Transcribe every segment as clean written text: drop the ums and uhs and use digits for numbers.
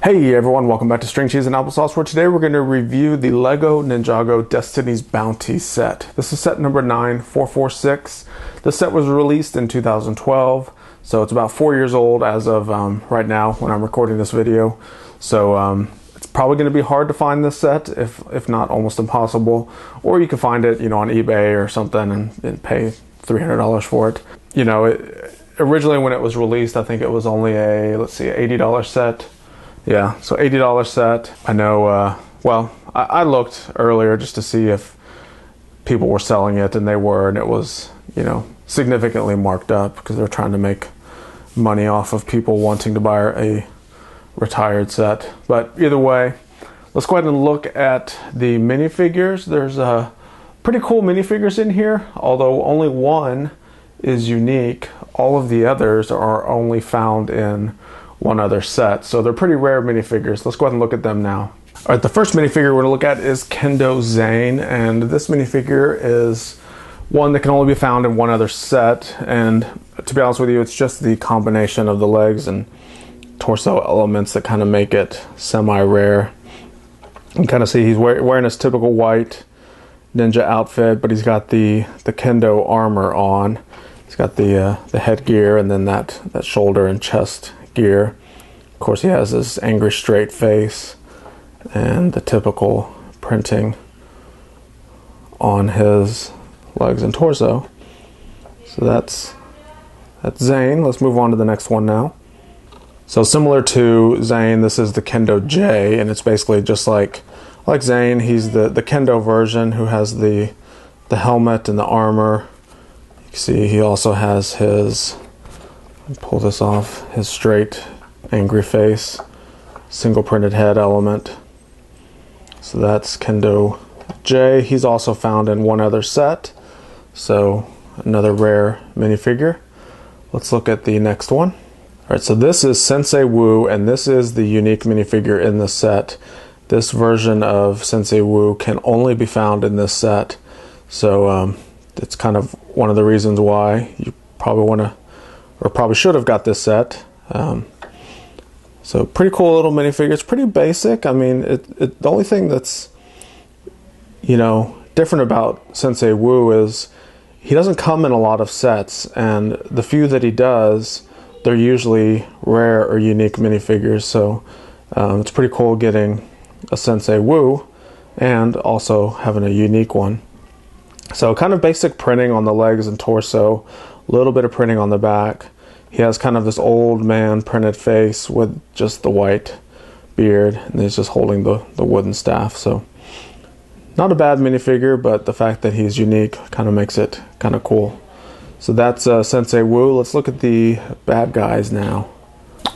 Hey everyone, welcome back to String Cheese and Applesauce, where today we're going to review the LEGO Ninjago Destiny's Bounty set. This is set number 9446. This set was released in 2012, so it's about 4 years old as of right now when I'm recording this video. So it's probably going to be hard to find this set, if not almost impossible. Or you can find it, on eBay or something and pay $300 for it. Originally when it was released, I think it was only a, $80 set. Yeah, so $80 set. I know, I looked earlier just to see if people were selling it, and they were, and it was, significantly marked up because they're trying to make money off of people wanting to buy a retired set. But either way, let's go ahead and look at the minifigures. There's pretty cool minifigures in here, although only one is unique. All of the others are only found in one other set, so they're pretty rare minifigures. Let's go ahead and look at them now. All right, the first minifigure we're going to look at is Kendo Zane, and this minifigure is one that can only be found in one other set, and to be honest with you, it's just the combination of the legs and torso elements that kind of make it semi-rare. You can kind of see he's wearing his typical white ninja outfit, but he's got the Kendo armor on. He's got the headgear and then that shoulder and chest gear. Of course, he has his angry straight face and the typical printing on his legs and torso. So that's Zane. Let's move on to the next one now. So similar to Zane, this is the Kendo J, and it's basically just like Zane. He's the Kendo version who has the helmet and the armor. You can see he also has his, pull this off, his straight angry face, single printed head element. So that's Kendo J. He's also found in one other set, so another rare minifigure. Let's look at the next one. Alright, so this is Sensei Wu, and this is the unique minifigure in the set. This version of Sensei Wu can only be found in this set, so it's kind of one of the reasons why you probably want to, or probably should have got this set. So pretty cool little minifigure. It's pretty basic. I mean, the only thing that's, different about Sensei Wu is he doesn't come in a lot of sets, and the few that he does, they're usually rare or unique minifigures. So it's pretty cool getting a Sensei Wu and also having a unique one. So kind of basic printing on the legs and torso, a little bit of printing on the back. He has kind of this old man printed face with just the white beard, and he's just holding the wooden staff. So not a bad minifigure, but the fact that he's unique kind of makes it kind of cool. So that's Sensei Wu. Let's look at the bad guys now.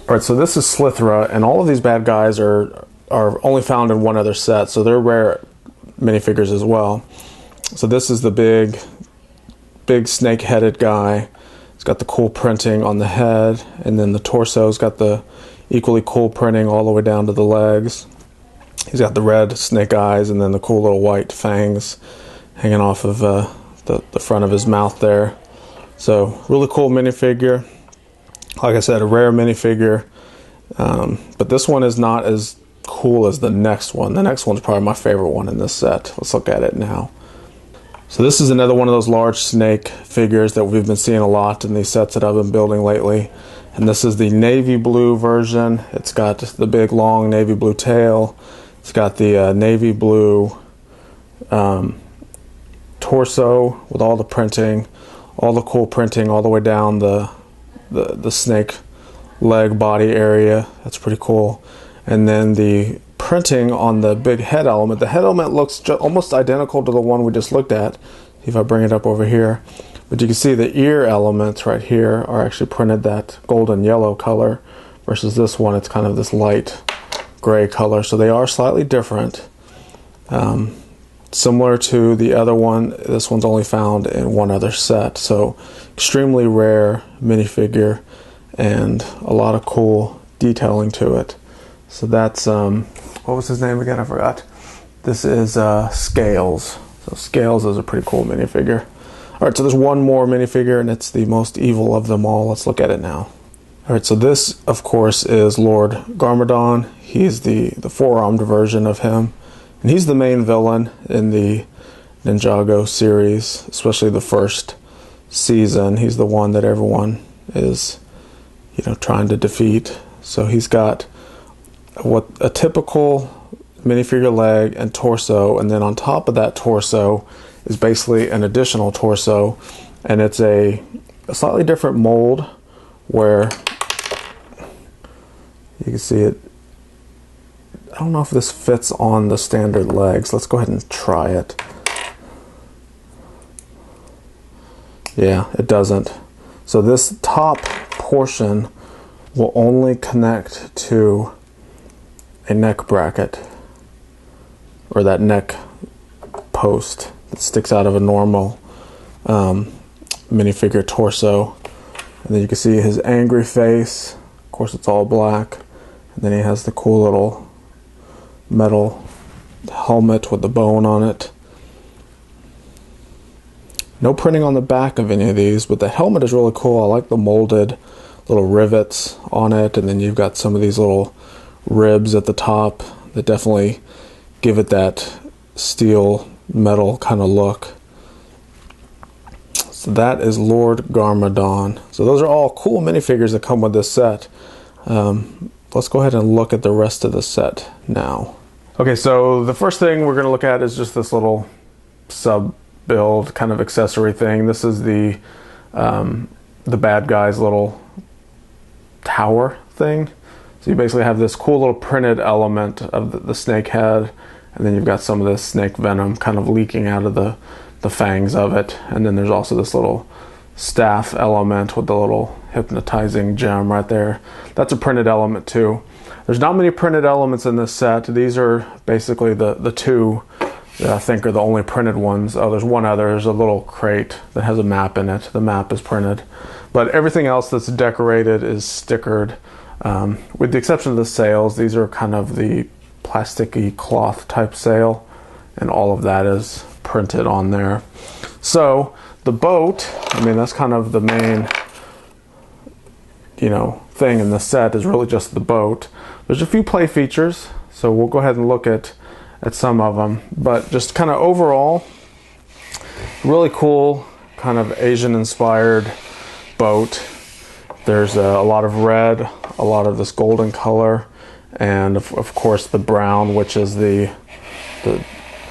Alright, so this is Slithra, and all of these bad guys are only found in one other set, so they're rare minifigures as well. So this is the big snake-headed guy. He's got the cool printing on the head, and then the torso's got the equally cool printing all the way down to the legs. He's got the red snake eyes and then the cool little white fangs hanging off of the front of his mouth there. So really cool minifigure. Like I said, a rare minifigure, but this one is not as cool as the next one. The next one's probably my favorite one in this set. Let's look at it now. So this is another one of those large snake figures that we've been seeing a lot in these sets that I've been building lately. And this is the navy blue version. It's got the big long navy blue tail. It's got the navy blue torso with all the printing, all the cool printing all the way down the snake leg body area. That's pretty cool. And then the printing on the big head element. The head element looks almost identical to the one we just looked at. See if I bring it up over here. But you can see the ear elements right here are actually printed that golden yellow color, versus this one, it's kind of this light gray color. So they are slightly different. Similar to the other one, this one's only found in one other set. So extremely rare minifigure and a lot of cool detailing to it. So that's, what was his name again? I forgot. This is Scales. So Scales is a pretty cool minifigure. Alright, so there's one more minifigure, and it's the most evil of them all. Let's look at it now. All right, so this, of course, is Lord Garmadon. He's the four-armed version of him, and he's the main villain in the Ninjago series, especially the first season. He's the one that everyone is, trying to defeat. So he's got what a typical minifigure leg and torso, and then on top of that torso is basically an additional torso, and it's a slightly different mold where you can see it. I don't know if this fits on the standard legs. Let's go ahead and try it. Yeah, it doesn't. So this top portion will only connect to a neck bracket, or that neck post that sticks out of a normal minifigure torso. And then you can see his angry face. Of course, it's all black. And then he has the cool little metal helmet with the bone on it. No printing on the back of any of these, but the helmet is really cool. I like the molded little rivets on it, and then you've got some of these little ribs at the top that definitely give it that steel metal kind of look. So that is Lord Garmadon. So those are all cool minifigures that come with this set. Let's go ahead and look at the rest of the set now. Okay, so the first thing we're going to look at is just this little sub-build kind of accessory thing. This is the bad guy's little tower thing. So you basically have this cool little printed element of the snake head, and then you've got some of this snake venom kind of leaking out of the fangs of it. And then there's also this little staff element with the little hypnotizing gem right there. That's a printed element too. There's not many printed elements in this set. These are basically the two that I think are the only printed ones. Oh, there's one other. There's a little crate that has a map in it. The map is printed. But everything else that's decorated is stickered. With the exception of the sails, these are kind of the plasticky cloth type sail, and all of that is printed on there. So the boat, I mean, that's kind of the main thing in the set, is really just the boat. There's a few play features, so we'll go ahead and look at some of them, but just kind of overall, really cool kind of Asian inspired boat. There's a lot of red, a lot of this golden color, and of course the brown, which is the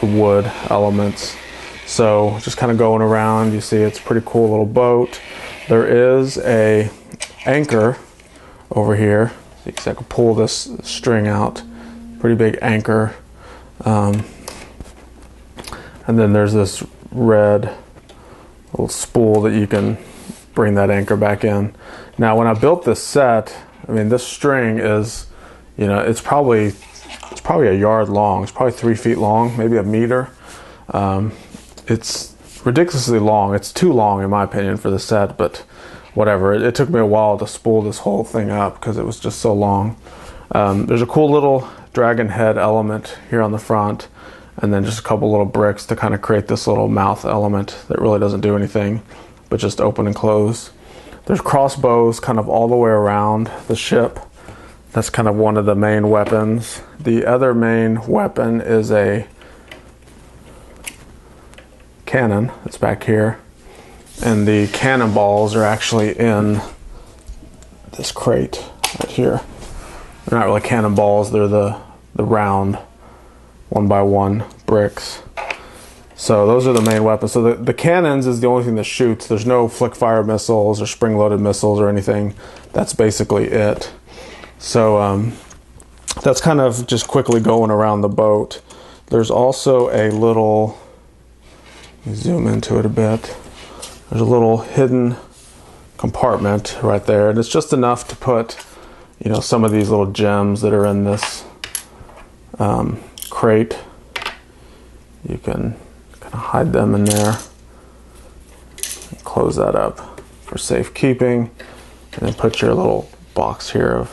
wood elements. So just kind of going around, you see it's a pretty cool little boat. There is a anchor over here. So you can see I can pull this string out. Pretty big anchor. And then there's this red little spool that you can bring that anchor back in. Now when I built this set, I mean, this string is, it's probably a yard long. It's probably 3 feet long, maybe a meter. It's ridiculously long. It's too long in my opinion for the set, but whatever. It took me a while to spool this whole thing up because it was just so long. There's a cool little dragon head element here on the front, and then just a couple little bricks to kind of create this little mouth element that really doesn't do anything but just open and close. There's crossbows kind of all the way around the ship. That's kind of one of the main weapons. The other main weapon is a cannon that's back here, and the cannonballs are actually in this crate right here. They're not really cannonballs, they're the round 1x1 bricks. So those are the main weapons. So the cannons is the only thing that shoots. There's no flick fire missiles or spring loaded missiles or anything. That's basically it. So that's kind of just quickly going around the boat. There's also a little, let me zoom into it a bit. There's a little hidden compartment right there, and it's just enough to put, some of these little gems that are in this crate. You can kind of hide them in there. Close that up for safekeeping, and then put your little box here of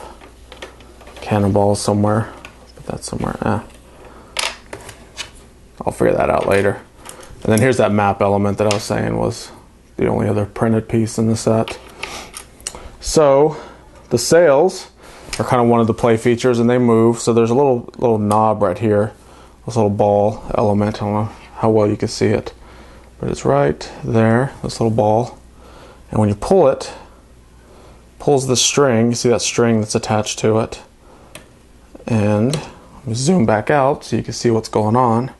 cannonballs somewhere. Put that somewhere. I'll figure that out later. And then here's that map element that I was saying was the only other printed piece in the set. So the sails are kind of one of the play features, and they move. So there's a little knob right here, this little ball element. I don't know how well you can see it, but it's right there, this little ball. And when you pull it, pulls the string. You see that string that's attached to it. And let me zoom back out so you can see what's going on.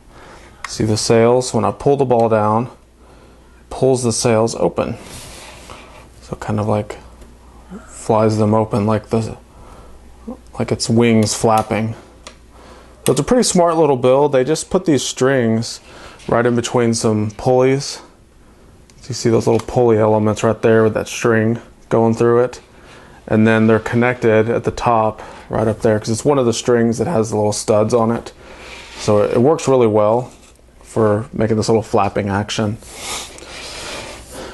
See the sails? When I pull the ball down, it pulls the sails open. So kind of like flies them open like its wings flapping. So it's a pretty smart little build. They just put these strings right in between some pulleys. So you see those little pulley elements right there with that string going through it. And then they're connected at the top right up there because it's one of the strings that has the little studs on it. So it works really well for making this little flapping action.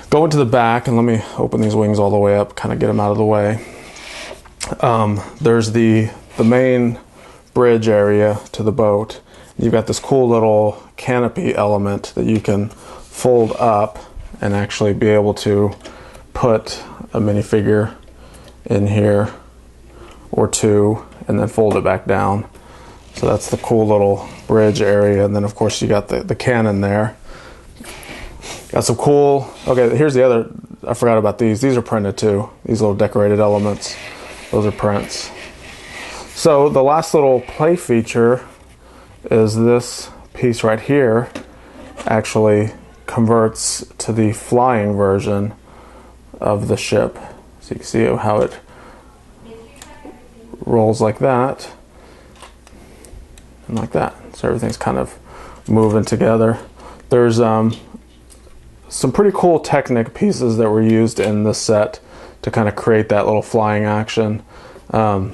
Going to the back, and let me open these wings all the way up, kind of get them out of the way. There's the main bridge area to the boat. You've got this cool little canopy element that you can fold up and actually be able to put a minifigure in here or two and then fold it back down. So that's the cool little bridge area. And then of course you got the cannon there. Got some cool, okay, here's the other, I forgot about these. These are printed too. These little decorated elements, those are prints. So the last little play feature is this piece right here actually converts to the flying version of the ship. So you can see how it rolls like that and like that. So everything's kind of moving together. There's some pretty cool Technic pieces that were used in this set to kind of create that little flying action. You'll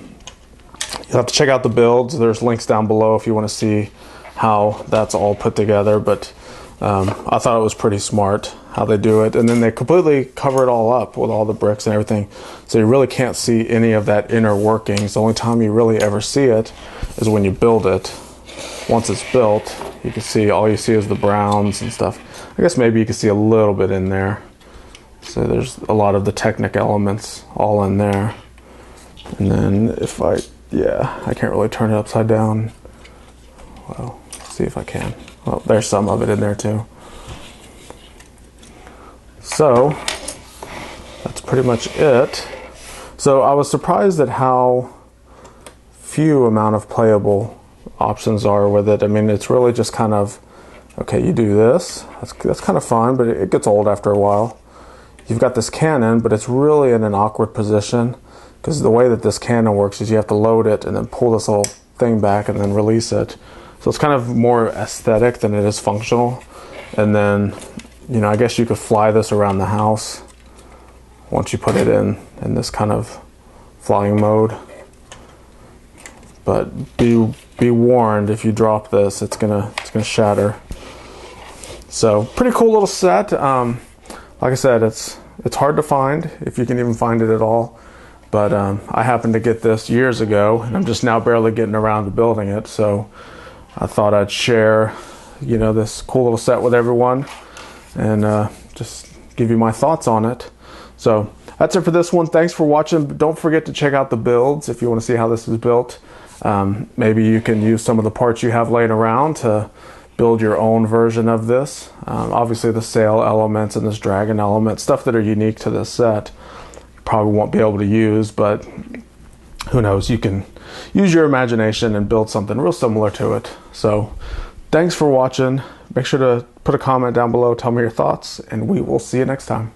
have to check out the builds. There's links down below if you want to see how that's all put together, but I thought it was pretty smart how they do it. And then they completely cover it all up with all the bricks and everything, so you really can't see any of that inner workings. The only time you really ever see it is when you build it. Once it's built, you can see, all you see is the browns and stuff. I guess maybe you can see a little bit in there. So there's a lot of the Technic elements all in there. And then if I can't really turn it upside down. Well, let's see if I can. Well, there's some of it in there too. So that's pretty much it. So I was surprised at how few amount of playable options are with it. I mean, it's really just kind of, okay, you do this, that's kind of fun, but it gets old after a while. You've got this cannon, but it's really in an awkward position because the way that this cannon works is you have to load it and then pull this little thing back and then release it. So it's kind of more aesthetic than it is functional. And then, you know, I guess you could fly this around the house once you put it in this kind of flying mode. But be warned, if you drop this, it's gonna shatter. So pretty cool little set. Like I said, it's hard to find, if you can even find it at all. But I happened to get this years ago, and I'm just now barely getting around to building it. So I thought I'd share, you know, this cool little set with everyone and just give you my thoughts on it. So that's it for this one. Thanks for watching. Don't forget to check out the builds if you want to see how this is built. Maybe you can use some of the parts you have laying around to build your own version of this. Obviously the sail elements and this dragon element, stuff that are unique to this set, you probably won't be able to use, but who knows, you can use your imagination and build something real similar to it. So thanks for watching. Make sure to put a comment down below, tell me your thoughts, and we will see you next time.